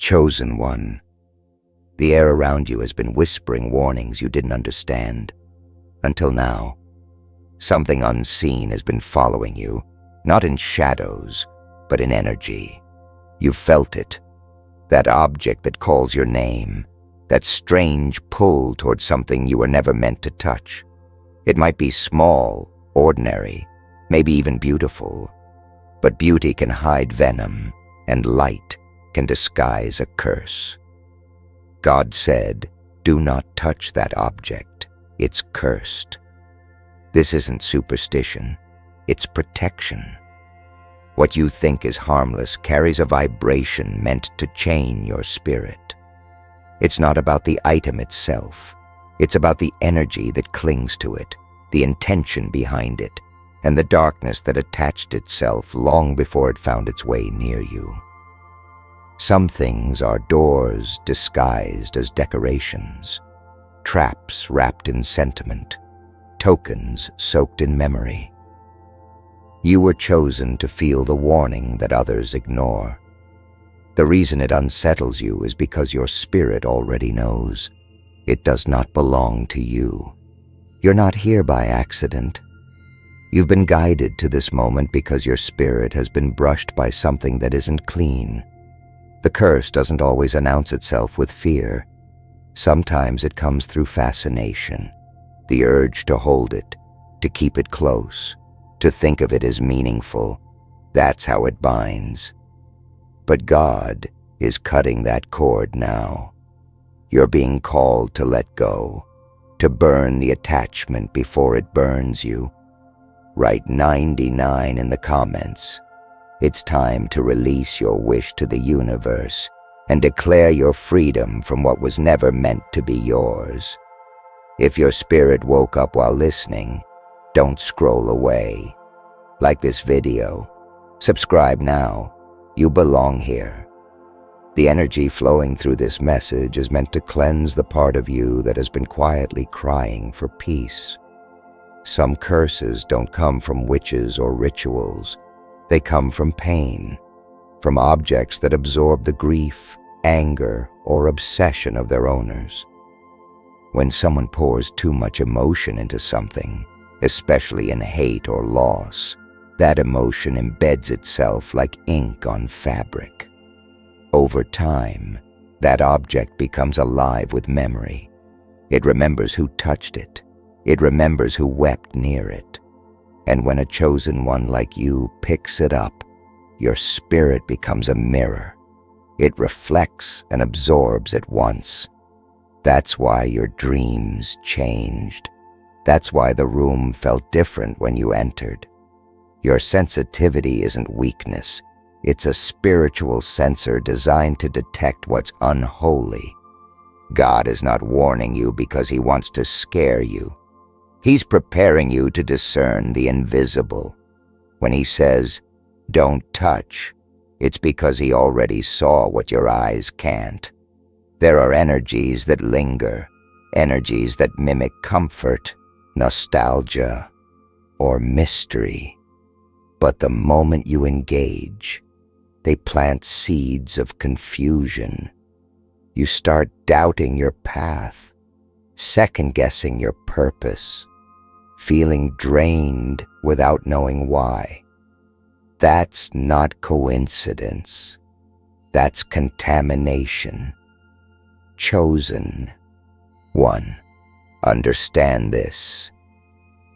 Chosen one. The air around you has been whispering warnings you didn't understand. Until now. Something unseen has been following you, not in shadows, but in energy. You've felt it. That object that calls your name. That strange pull towards something you were never meant to touch. It might be small, ordinary, maybe even beautiful. But beauty can hide venom, and light can disguise a curse. God said, "Do not touch that object. It's cursed." This isn't superstition. It's protection. What you think is harmless carries a vibration meant to chain your spirit. It's not about the item itself. It's about the energy that clings to it, the intention behind it, and the darkness that attached itself long before it found its way near you. Some things are doors disguised as decorations, traps wrapped in sentiment, tokens soaked in memory. You were chosen to feel the warning that others ignore. The reason it unsettles you is because your spirit already knows. It does not belong to you. You're not here by accident. You've been guided to this moment because your spirit has been brushed by something that isn't clean. The curse doesn't always announce itself with fear. Sometimes it comes through fascination, the urge to hold it, to keep it close, to think of it as meaningful. That's how it binds. But God is cutting that cord now. You're being called to let go, to burn the attachment before it burns you. Write 99 in the comments. It's time to release your wish to the universe and declare your freedom from what was never meant to be yours. If your spirit woke up while listening, don't scroll away. Like this video. Subscribe now. You belong here. The energy flowing through this message is meant to cleanse the part of you that has been quietly crying for peace. Some curses don't come from witches or rituals. They come from pain, from objects that absorb the grief, anger, or obsession of their owners. When someone pours too much emotion into something, especially in hate or loss, that emotion embeds itself like ink on fabric. Over time, that object becomes alive with memory. It remembers who touched it. It remembers who wept near it. And when a chosen one like you picks it up, your spirit becomes a mirror. It reflects and absorbs at once. That's why your dreams changed. That's why the room felt different when you entered. Your sensitivity isn't weakness. It's a spiritual sensor designed to detect what's unholy. God is not warning you because he wants to scare you. He's preparing you to discern the invisible. When he says, "Don't touch," it's because he already saw what your eyes can't. There are energies that linger, energies that mimic comfort, nostalgia, or mystery. But the moment you engage, they plant seeds of confusion. You start doubting your path, second-guessing your purpose, feeling drained without knowing why. That's not coincidence. That's contamination. Chosen. 1. Understand this.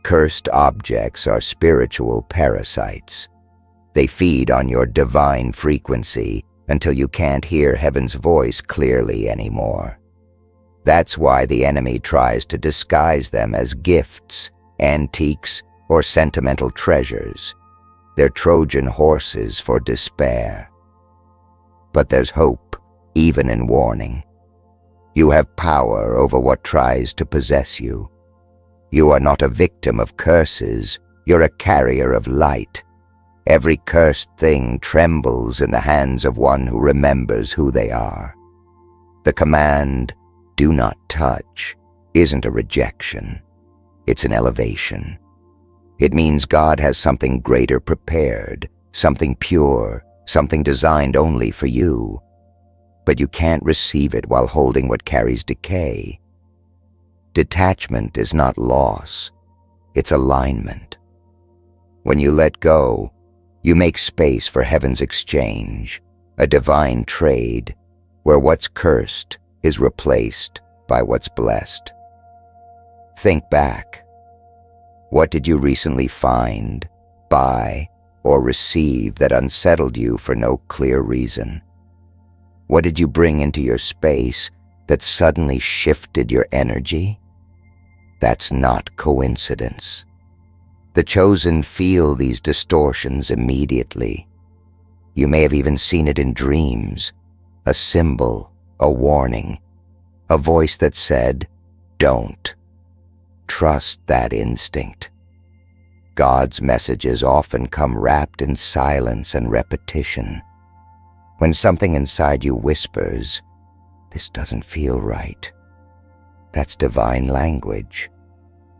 Cursed objects are spiritual parasites. They feed on your divine frequency until you can't hear heaven's voice clearly anymore. That's why the enemy tries to disguise them as gifts, antiques, or sentimental treasures. They're Trojan horses for despair. But there's hope, even in warning. You have power over what tries to possess you. You are not a victim of curses, you're a carrier of light. Every cursed thing trembles in the hands of one who remembers who they are. The command, "Do not touch," isn't a rejection. It's an elevation. It means God has something greater prepared, something pure, something designed only for you. but you can't receive it while holding what carries decay. Detachment is not loss, it's alignment. When you let go, you make space for heaven's exchange, a divine trade where what's cursed is replaced by what's blessed. Think back. What did you recently find, buy, or receive that unsettled you for no clear reason? What did you bring into your space that suddenly shifted your energy? That's not coincidence. The chosen feel these distortions immediately. You may have even seen it in dreams, a symbol, a warning, a voice that said, "Don't." Trust that instinct. God's messages often come wrapped in silence and repetition. When something inside you whispers, "This doesn't feel right," that's divine language.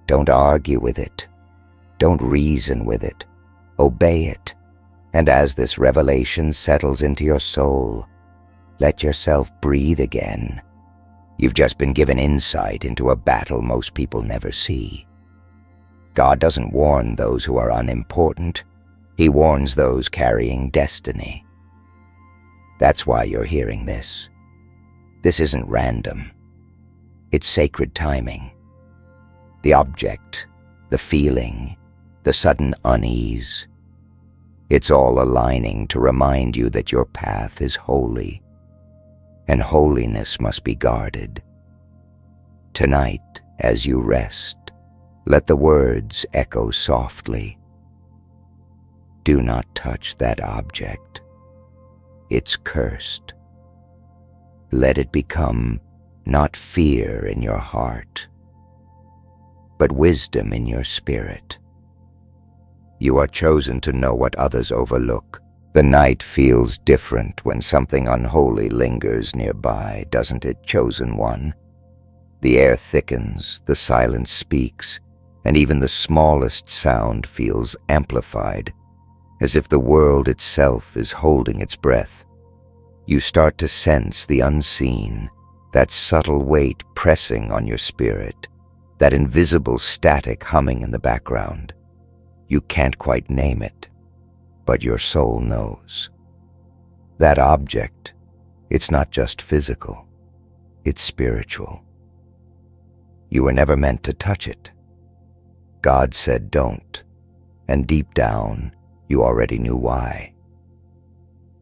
Don't argue with it. Don't reason with it. Obey it. And as this revelation settles into your soul, let yourself breathe again. You've just been given insight into a battle most people never see. God doesn't warn those who are unimportant. He warns those carrying destiny. That's why you're hearing this. This isn't random. It's sacred timing. The object, the feeling, the sudden unease. It's all aligning to remind you that your path is holy, and holiness must be guarded. Tonight, as you rest, let the words echo softly. Do not touch that object. It's cursed. Let it become not fear in your heart, but wisdom in your spirit. You are chosen to know what others overlook. The night feels different when something unholy lingers nearby, doesn't it, chosen one? The air thickens, the silence speaks, and even the smallest sound feels amplified, as if the world itself is holding its breath. You start to sense the unseen, that subtle weight pressing on your spirit, that invisible static humming in the background. You can't quite name it, but your soul knows. That object, it's not just physical, it's spiritual. You were never meant to touch it. God said don't, and deep down, you already knew why.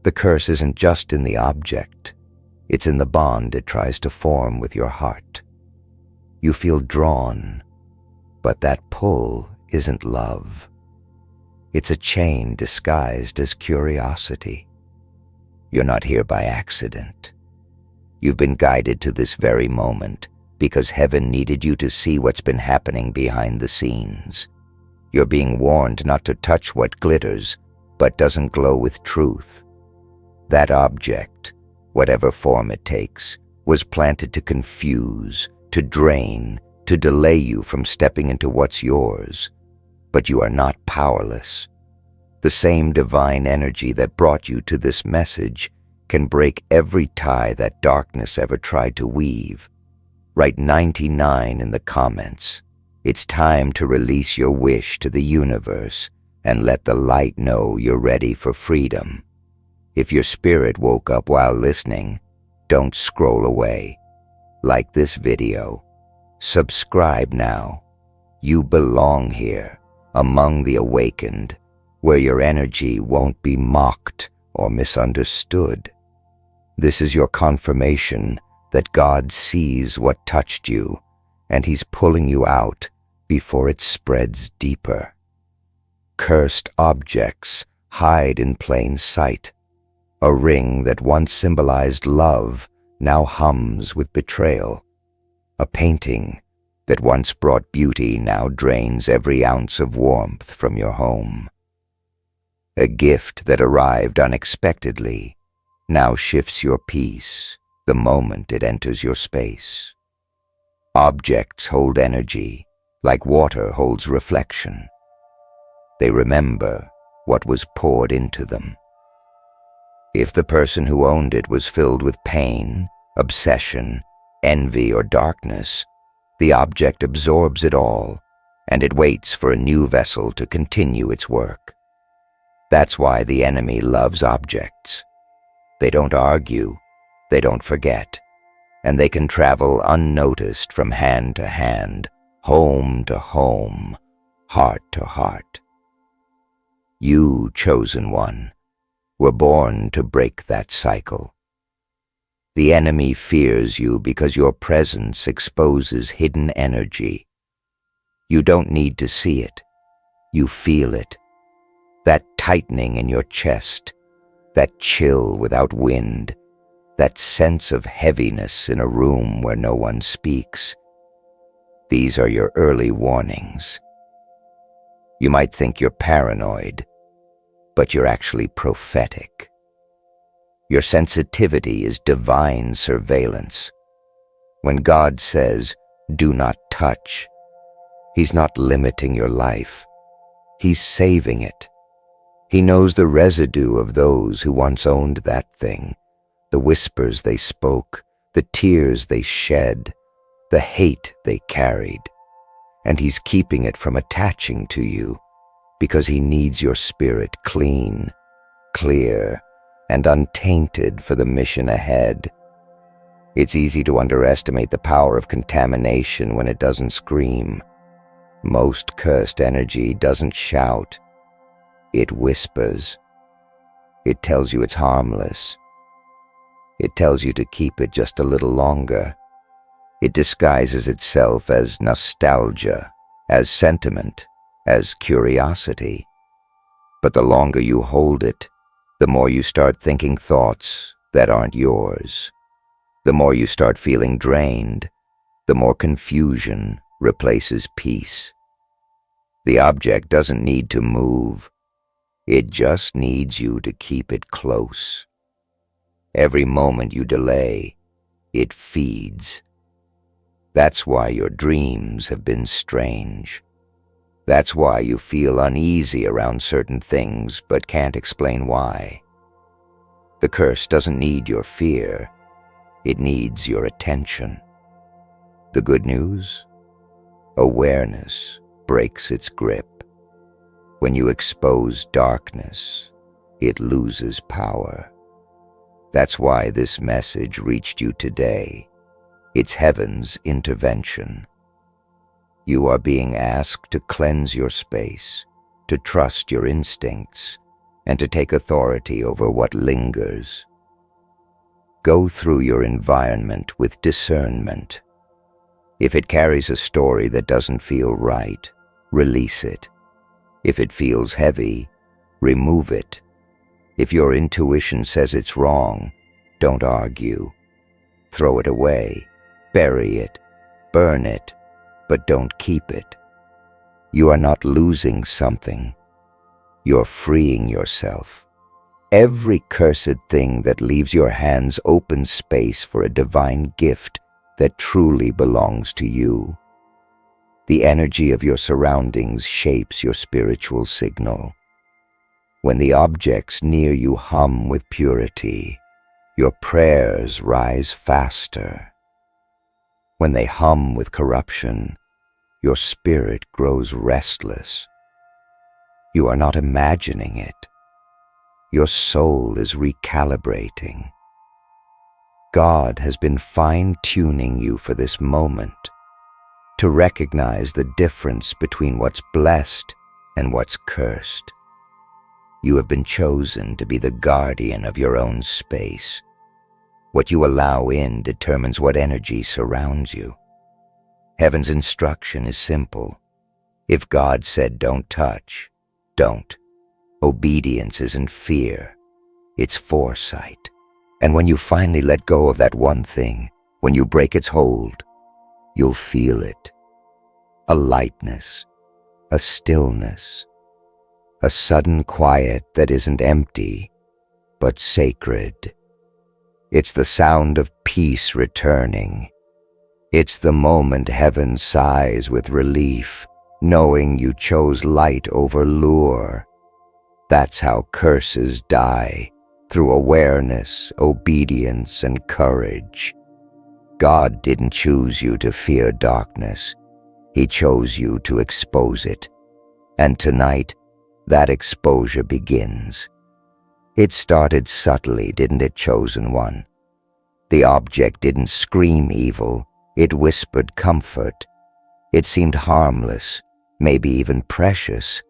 The curse isn't just in the object, it's in the bond it tries to form with your heart. You feel drawn, but that pull isn't love. It's a chain disguised as curiosity. You're not here by accident. You've been guided to this very moment because heaven needed you to see what's been happening behind the scenes. You're being warned not to touch what glitters, but doesn't glow with truth. That object, whatever form it takes, was planted to confuse, to drain, to delay you from stepping into what's yours. But you are not powerless. The same divine energy that brought you to this message can break every tie that darkness ever tried to weave. Write 99 in the comments. It's time to release your wish to the universe and let the light know you're ready for freedom. If your spirit woke up while listening, don't scroll away. Like this video. Subscribe now. You belong here, among the awakened, where your energy won't be mocked or misunderstood. This is your confirmation that God sees what touched you, and He's pulling you out before it spreads deeper. Cursed objects hide in plain sight. A ring that once symbolized love now hums with betrayal. A painting that once brought beauty now drains every ounce of warmth from your home. A gift that arrived unexpectedly now shifts your peace the moment it enters your space. Objects hold energy like water holds reflection. They remember what was poured into them. If the person who owned it was filled with pain, obsession, envy, or darkness, the object absorbs it all, and it waits for a new vessel to continue its work. That's why the enemy loves objects. They don't argue, they don't forget, and they can travel unnoticed from hand to hand, home to home, heart to heart. You, chosen one, were born to break that cycle. The enemy fears you because your presence exposes hidden energy. You don't need to see it. You feel it. That tightening in your chest, that chill without wind, that sense of heaviness in a room where no one speaks. These are your early warnings. You might think you're paranoid, but you're actually prophetic. Your sensitivity is divine surveillance. When God says, "Do not touch," He's not limiting your life. He's saving it. He knows the residue of those who once owned that thing, the whispers they spoke, the tears they shed, the hate they carried. And He's keeping it from attaching to you because He needs your spirit clean, clear, and untainted for the mission ahead. It's easy to underestimate the power of contamination when it doesn't scream. Most cursed energy doesn't shout. It whispers. It tells you it's harmless. It tells you to keep it just a little longer. It disguises itself as nostalgia, as sentiment, as curiosity. But the longer you hold it, the more you start thinking thoughts that aren't yours. The more you start feeling drained, the more confusion replaces peace. The object doesn't need to move. It just needs you to keep it close. Every moment you delay, it feeds. That's why your dreams have been strange. That's why you feel uneasy around certain things but can't explain why. The curse doesn't need your fear. It needs your attention. The good news? Awareness breaks its grip. When you expose darkness, it loses power. That's why this message reached you today. It's heaven's intervention. You are being asked to cleanse your space, to trust your instincts, and to take authority over what lingers. Go through your environment with discernment. If it carries a story that doesn't feel right, release it. If it feels heavy, remove it. If your intuition says it's wrong, don't argue. Throw it away, bury it, burn it, but don't keep it. You are not losing something. You're freeing yourself. Every cursed thing that leaves your hands open space for a divine gift that truly belongs to you. The energy of your surroundings shapes your spiritual signal. When the objects near you hum with purity, your prayers rise faster. When they hum with corruption, your spirit grows restless. You are not imagining it. Your soul is recalibrating. God has been fine-tuning you for this moment, to recognize the difference between what's blessed and what's cursed. You have been chosen to be the guardian of your own space. What you allow in determines what energy surrounds you. Heaven's instruction is simple. If God said don't touch, don't. Obedience isn't fear, it's foresight. And when you finally let go of that one thing, when you break its hold, you'll feel it. A lightness, a stillness, a sudden quiet that isn't empty, but sacred. It's the sound of peace returning. It's the moment heaven sighs with relief, knowing you chose light over lure. That's how curses die, through awareness, obedience, and courage. God didn't choose you to fear darkness. He chose you to expose it. And tonight, that exposure begins. It started subtly, didn't it, chosen one? The object didn't scream evil, it whispered comfort. It seemed harmless, maybe even precious,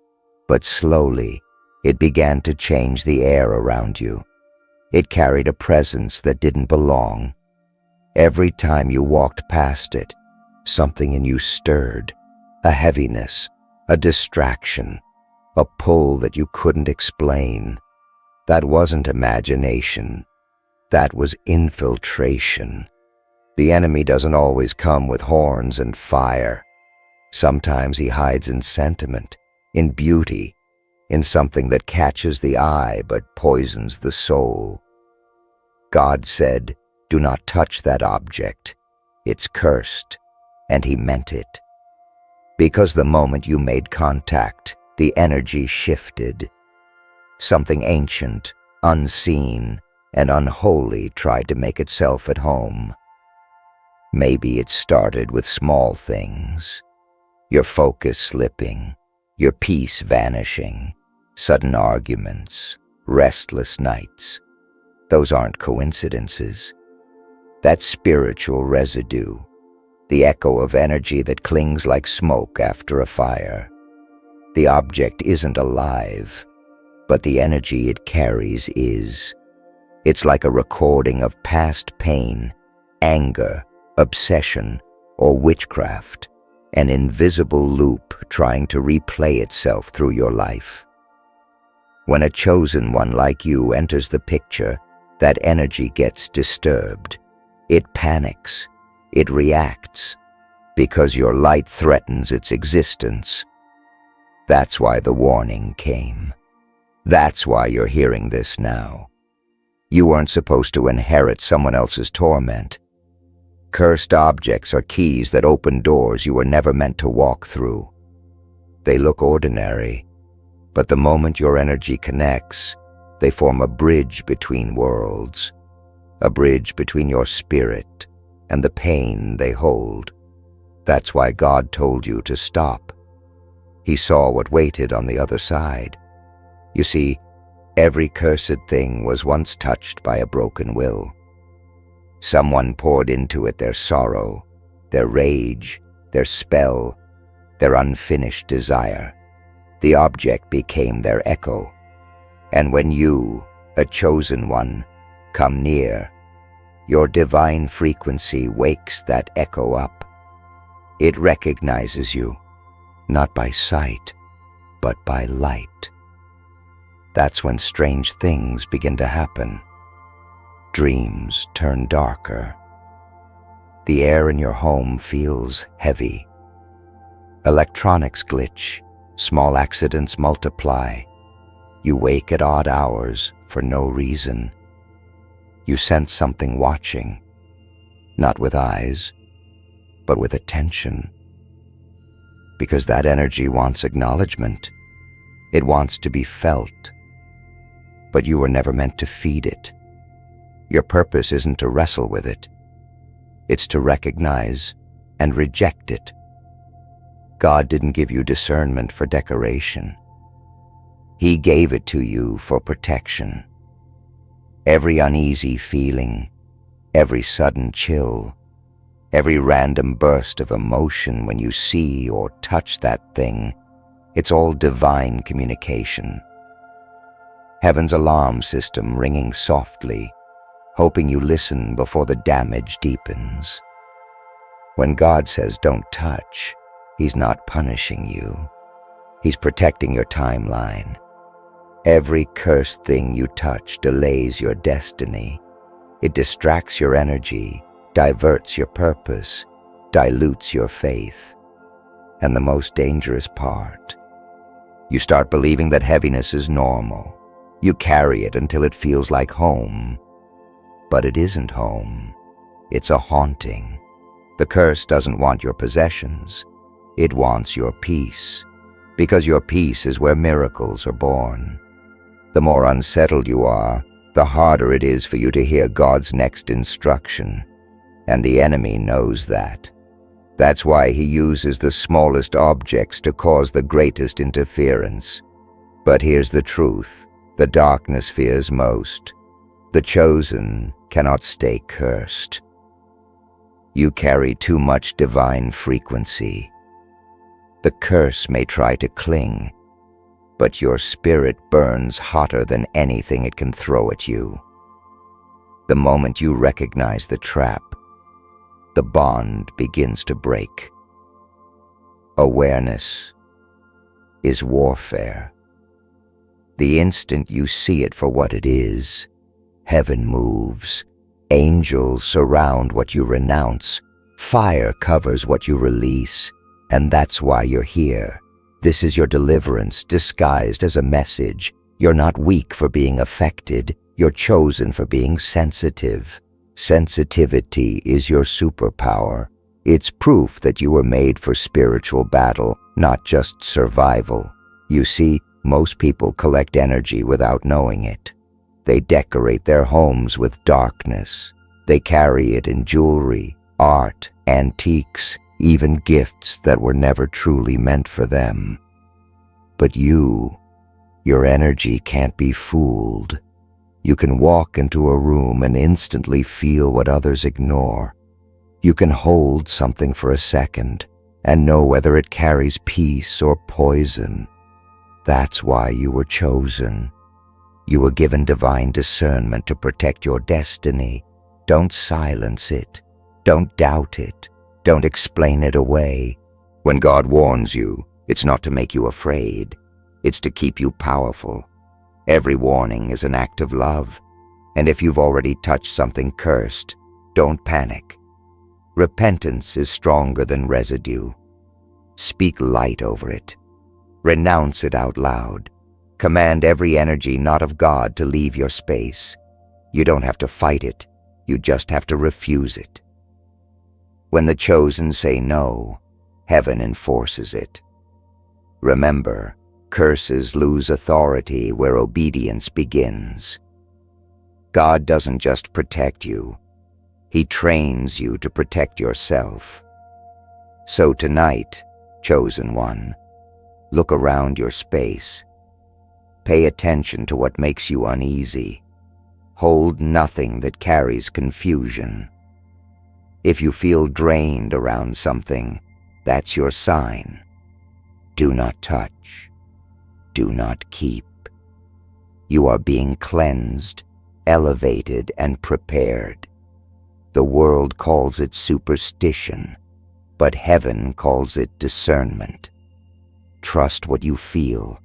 but slowly it began to change the air around you. It carried a presence that didn't belong. Every time you walked past it, something in you stirred, a heaviness, a distraction, a pull that you couldn't explain. That wasn't imagination. That was infiltration. The enemy doesn't always come with horns and fire. Sometimes he hides in sentiment, in beauty, in something that catches the eye but poisons the soul. God said, "Do not touch that object. It's cursed," and he meant it. Because the moment you made contact, the energy shifted. Something ancient, unseen, and unholy tried to make itself at home. Maybe it started with small things. Your focus slipping, your peace vanishing, sudden arguments, restless nights. Those aren't coincidences. That's spiritual residue, the echo of energy that clings like smoke after a fire. The object isn't alive, but the energy it carries is. It's like a recording of past pain, anger, obsession, or witchcraft, an invisible loop trying to replay itself through your life. When a chosen one like you enters the picture, that energy gets disturbed. It panics. It reacts. Because your light threatens its existence. That's why the warning came. That's why you're hearing this now. You weren't supposed to inherit someone else's torment. Cursed objects are keys that open doors you were never meant to walk through. They look ordinary, but the moment your energy connects, they form a bridge between worlds, a bridge between your spirit and the pain they hold. That's why God told you to stop. He saw what waited on the other side. You see, every cursed thing was once touched by a broken will. Someone poured into it their sorrow, their rage, their spell, their unfinished desire. The object became their echo. And when you, a chosen one, come near, your divine frequency wakes that echo up. It recognizes you, not by sight, but by light. That's when strange things begin to happen. Dreams turn darker. The air in your home feels heavy. Electronics glitch, small accidents multiply. You wake at odd hours for no reason. You sense something watching, not with eyes, but with attention. Because that energy wants acknowledgement. It wants to be felt. But you were never meant to feed it. Your purpose isn't to wrestle with it. It's to recognize and reject it. God didn't give you discernment for decoration. He gave it to you for protection. Every uneasy feeling, every sudden chill, every random burst of emotion when you see or touch that thing, it's all divine communication. Heaven's alarm system ringing softly, hoping you listen before the damage deepens. When God says don't touch, He's not punishing you. He's protecting your timeline. Every cursed thing you touch delays your destiny. It distracts your energy, diverts your purpose, dilutes your faith. And the most dangerous part, you start believing that heaviness is normal. You carry it until it feels like home. But it isn't home. It's a haunting. The curse doesn't want your possessions. It wants your peace, because your peace is where miracles are born. The more unsettled you are, the harder it is for you to hear God's next instruction, and the enemy knows that. That's why he uses the smallest objects to cause the greatest interference. But here's the truth: the darkness fears most. The chosen cannot stay cursed. You carry too much divine frequency. The curse may try to cling, but your spirit burns hotter than anything it can throw at you. The moment you recognize the trap, the bond begins to break. Awareness is warfare. The instant you see it for what it is, heaven moves. Angels surround what you renounce. Fire covers what you release. And that's why you're here. This is your deliverance disguised as a message. You're not weak for being affected. You're chosen for being sensitive. Sensitivity is your superpower. It's proof that you were made for spiritual battle, not just survival. You see, most people collect energy without knowing it. They decorate their homes with darkness. They carry it in jewelry, art, antiques, even gifts that were never truly meant for them. But your energy can't be fooled. You can walk into a room and instantly feel what others ignore. You can hold something for a second and know whether it carries peace or poison. That's why you were chosen. You were given divine discernment to protect your destiny. Don't silence it. Don't doubt it. Don't explain it away. When God warns you, it's not to make you afraid. It's to keep you powerful. Every warning is an act of love. And if you've already touched something cursed, don't panic. Repentance is stronger than residue. Speak light over it. Renounce it out loud. Command every energy not of God to leave your space. You don't have to fight it. You just have to refuse it. When the chosen say no, heaven enforces it. Remember, curses lose authority where obedience begins. God doesn't just protect you. He trains you to protect yourself. So tonight, chosen one, look around your space. Pay attention to what makes you uneasy. Hold nothing that carries confusion. If you feel drained around something, that's your sign. Do not touch. Do not keep. You are being cleansed, elevated, and prepared. The world calls it superstition, but heaven calls it discernment. Trust what you feel,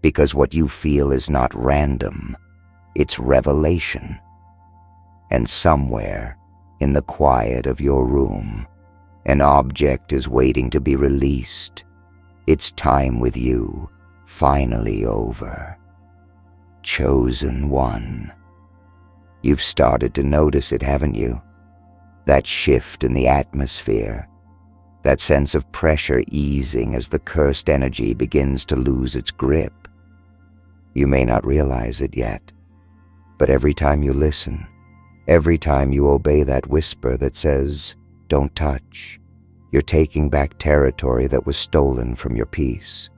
because what you feel is not random. It's revelation. And somewhere, in the quiet of your room, an object is waiting to be released. Its time with you finally over. Chosen one. You've started to notice it, haven't you? That shift in the atmosphere, that sense of pressure easing as the cursed energy begins to lose its grip. You may not realize it yet, but every time you listen, every time you obey that whisper that says, "Don't touch," you're taking back territory that was stolen from your peace.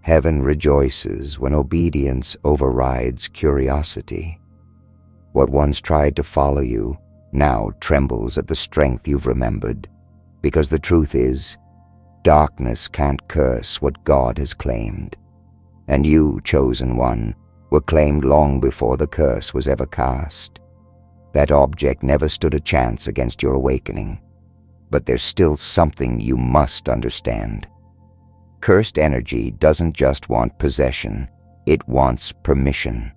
Heaven rejoices when obedience overrides curiosity. What once tried to follow you now trembles at the strength you've remembered, because the truth is, darkness can't curse what God has claimed. And you, chosen one, were claimed long before the curse was ever cast. That object never stood a chance against your awakening. But there's still something you must understand. Cursed energy doesn't just want possession, it wants permission.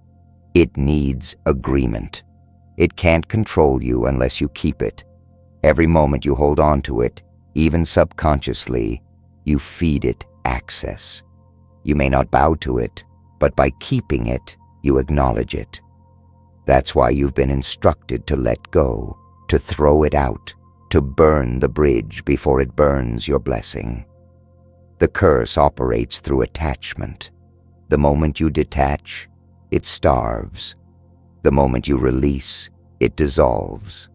It needs agreement. It can't control you unless you keep it. Every moment you hold on to it, even subconsciously, you feed it access. You may not bow to it, but by keeping it, you acknowledge it. That's why you've been instructed to let go, to throw it out, to burn the bridge before it burns your blessing. The curse operates through attachment. The moment you detach, it starves. The moment you release, it dissolves.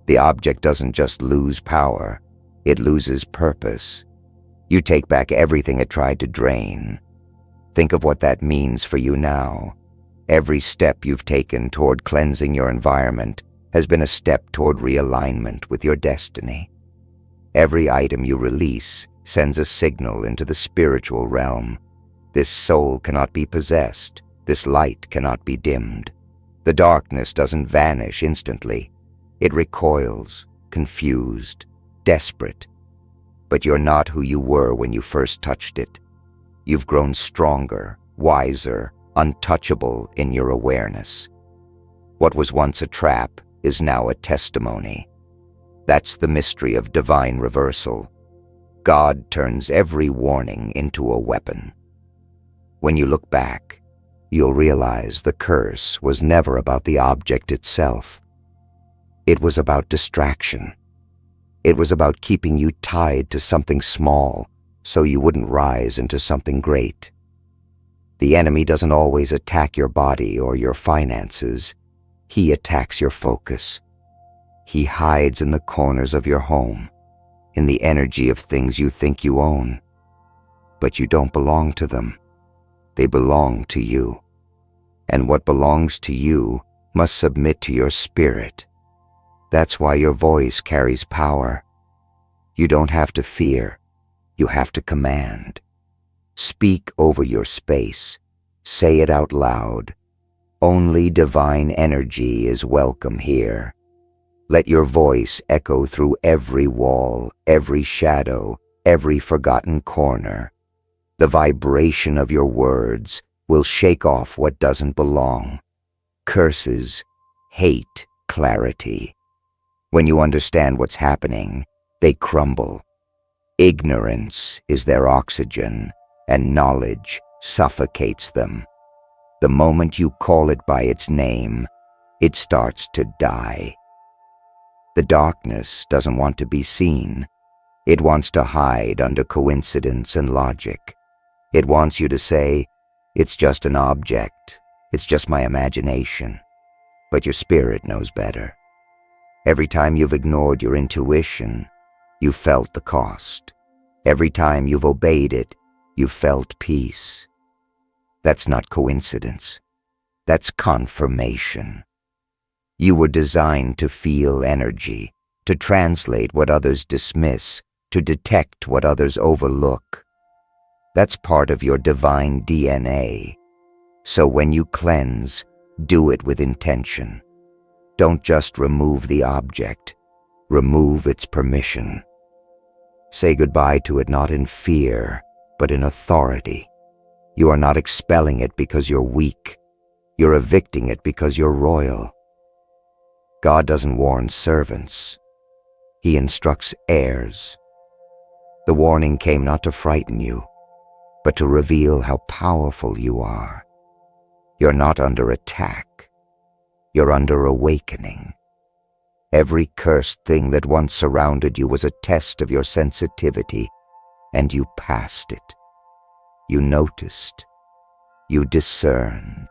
The object doesn't just lose power, it loses purpose. You take back everything it tried to drain. Think of what that means for you now. Every step you've taken toward cleansing your environment has been a step toward realignment with your destiny. Every item you release sends a signal into the spiritual realm. This soul cannot be possessed. This light cannot be dimmed. The darkness doesn't vanish instantly. It recoils, confused, desperate. But you're not who you were when you first touched it. You've grown stronger, wiser, untouchable in your awareness. What was once a trap is now a testimony. That's the mystery of divine reversal. God turns every warning into a weapon. When you look back, you'll realize the curse was never about the object itself. It was about distraction. It was about keeping you tied to something small so you wouldn't rise into something great. The enemy doesn't always attack your body or your finances. He attacks your focus. He hides in the corners of your home, in the energy of things you think you own. But you don't belong to them. They belong to you. And what belongs to you must submit to your spirit. That's why your voice carries power. You don't have to fear. You have to command. Speak over your space. Say it out loud. Only divine energy is welcome here. Let your voice echo through every wall, every shadow, every forgotten corner. The vibration of your words will shake off what doesn't belong. Curses, hate, clarity. When you understand what's happening, they crumble. Ignorance is their oxygen, and knowledge suffocates them. The moment you call it by its name, it starts to die. The darkness doesn't want to be seen. It wants to hide under coincidence and logic. It wants you to say, "It's just an object. It's just my imagination." But your spirit knows better. Every time you've ignored your intuition, you felt the cost. Every time you've obeyed it, you felt peace. That's not coincidence. That's confirmation. You were designed to feel energy, to translate what others dismiss, to detect what others overlook. That's part of your divine DNA. So when you cleanse, do it with intention. Don't just remove the object, remove its permission. Say goodbye to it not in fear, but in authority. You are not expelling it because you're weak. You're evicting it because you're royal. God doesn't warn servants. He instructs heirs. The warning came not to frighten you, but to reveal how powerful you are. You're not under attack. You're under awakening. Every cursed thing that once surrounded you was a test of your sensitivity, and you passed it. You noticed. You discerned.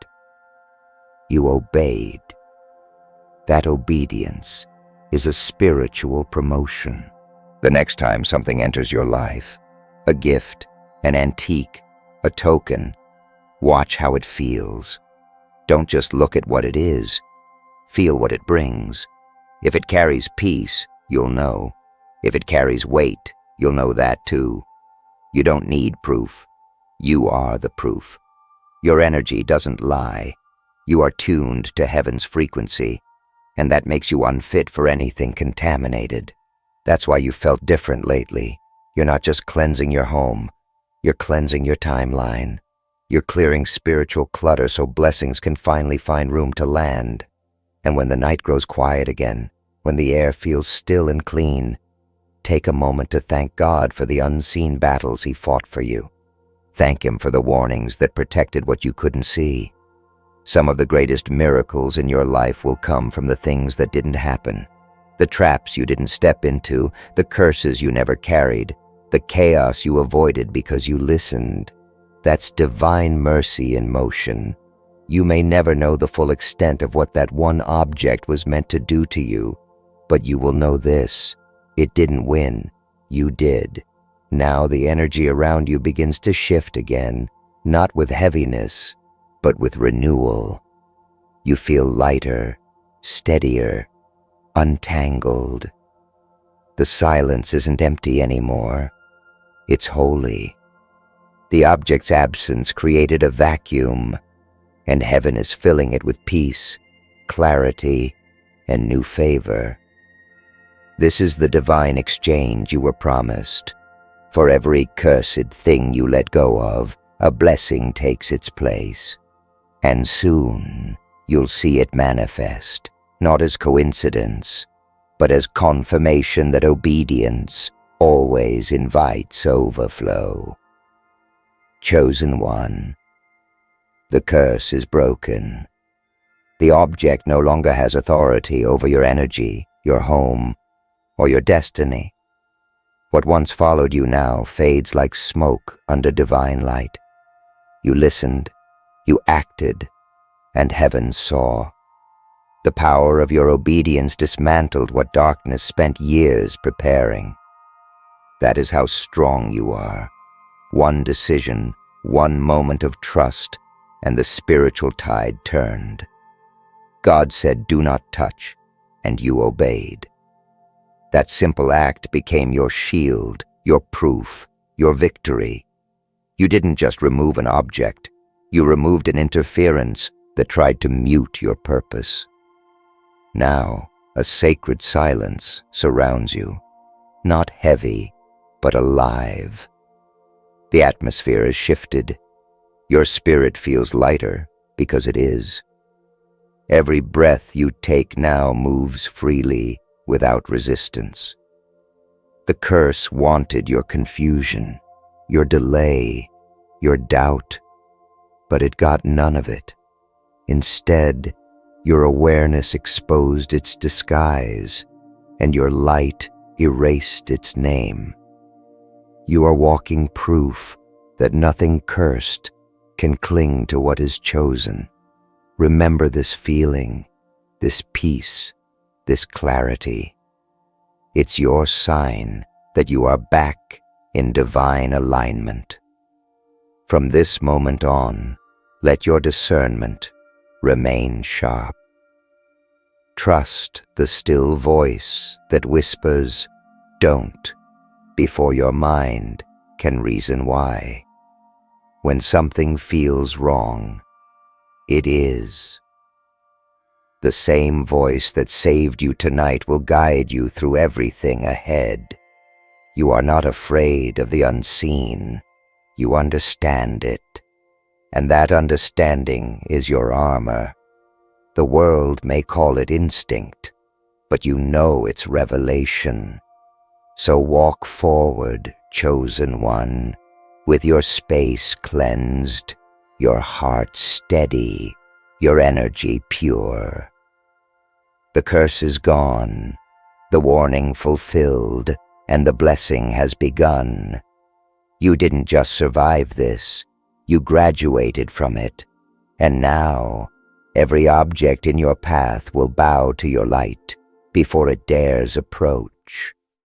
You obeyed. That obedience is a spiritual promotion. The next time something enters your life, a gift, an antique, a token, watch how it feels. Don't just look at what it is. Feel what it brings. If it carries peace, you'll know. If it carries weight, you'll know that too. You don't need proof. You are the proof. Your energy doesn't lie. You are tuned to heaven's frequency, and that makes you unfit for anything contaminated. That's why you felt different lately. You're not just cleansing your home. You're cleansing your timeline. You're clearing spiritual clutter so blessings can finally find room to land. And when the night grows quiet again, when the air feels still and clean, take a moment to thank God for the unseen battles He fought for you. Thank Him for the warnings that protected what you couldn't see. Some of the greatest miracles in your life will come from the things that didn't happen. The traps you didn't step into, the curses you never carried, the chaos you avoided because you listened. That's divine mercy in motion. You may never know the full extent of what that one object was meant to do to you, but you will know this: it didn't win, you did. Now the energy around you begins to shift again, not with heaviness, but with renewal. You feel lighter, steadier, untangled. The silence isn't empty anymore. It's holy. The object's absence created a vacuum, and heaven is filling it with peace, clarity, and new favor. This is the divine exchange you were promised. For every cursed thing you let go of, a blessing takes its place. And soon you'll see it manifest, not as coincidence, but as confirmation that obedience always invites overflow. Chosen one, the curse is broken. The object no longer has authority over your energy, your home, or your destiny. What once followed you now fades like smoke under divine light. You listened, you acted, and heaven saw. The power of your obedience dismantled what darkness spent years preparing. That is how strong you are. One decision, one moment of trust, and the spiritual tide turned. God said, "Do not touch," and you obeyed. That simple act became your shield, your proof, your victory. You didn't just remove an object, you removed an interference that tried to mute your purpose. Now, a sacred silence surrounds you, not heavy, but alive. The atmosphere is shifted. Your spirit feels lighter because it is. Every breath you take now moves freely without resistance. The curse wanted your confusion, your delay, your doubt, but it got none of it. Instead, your awareness exposed its disguise, and your light erased its name. You are walking proof that nothing cursed can cling to what is chosen. Remember this feeling, this peace, this clarity. It's your sign that you are back in divine alignment. From this moment on, let your discernment remain sharp. Trust the still voice that whispers, "Don't," before your mind can reason why. When something feels wrong, it is. The same voice that saved you tonight will guide you through everything ahead. You are not afraid of the unseen. You understand it. And that understanding is your armor. The world may call it instinct, but you know it's revelation. So walk forward, chosen one, with your space cleansed, your heart steady, your energy pure. The curse is gone, the warning fulfilled, and the blessing has begun. You didn't just survive this, you graduated from it, and now every object in your path will bow to your light before it dares approach.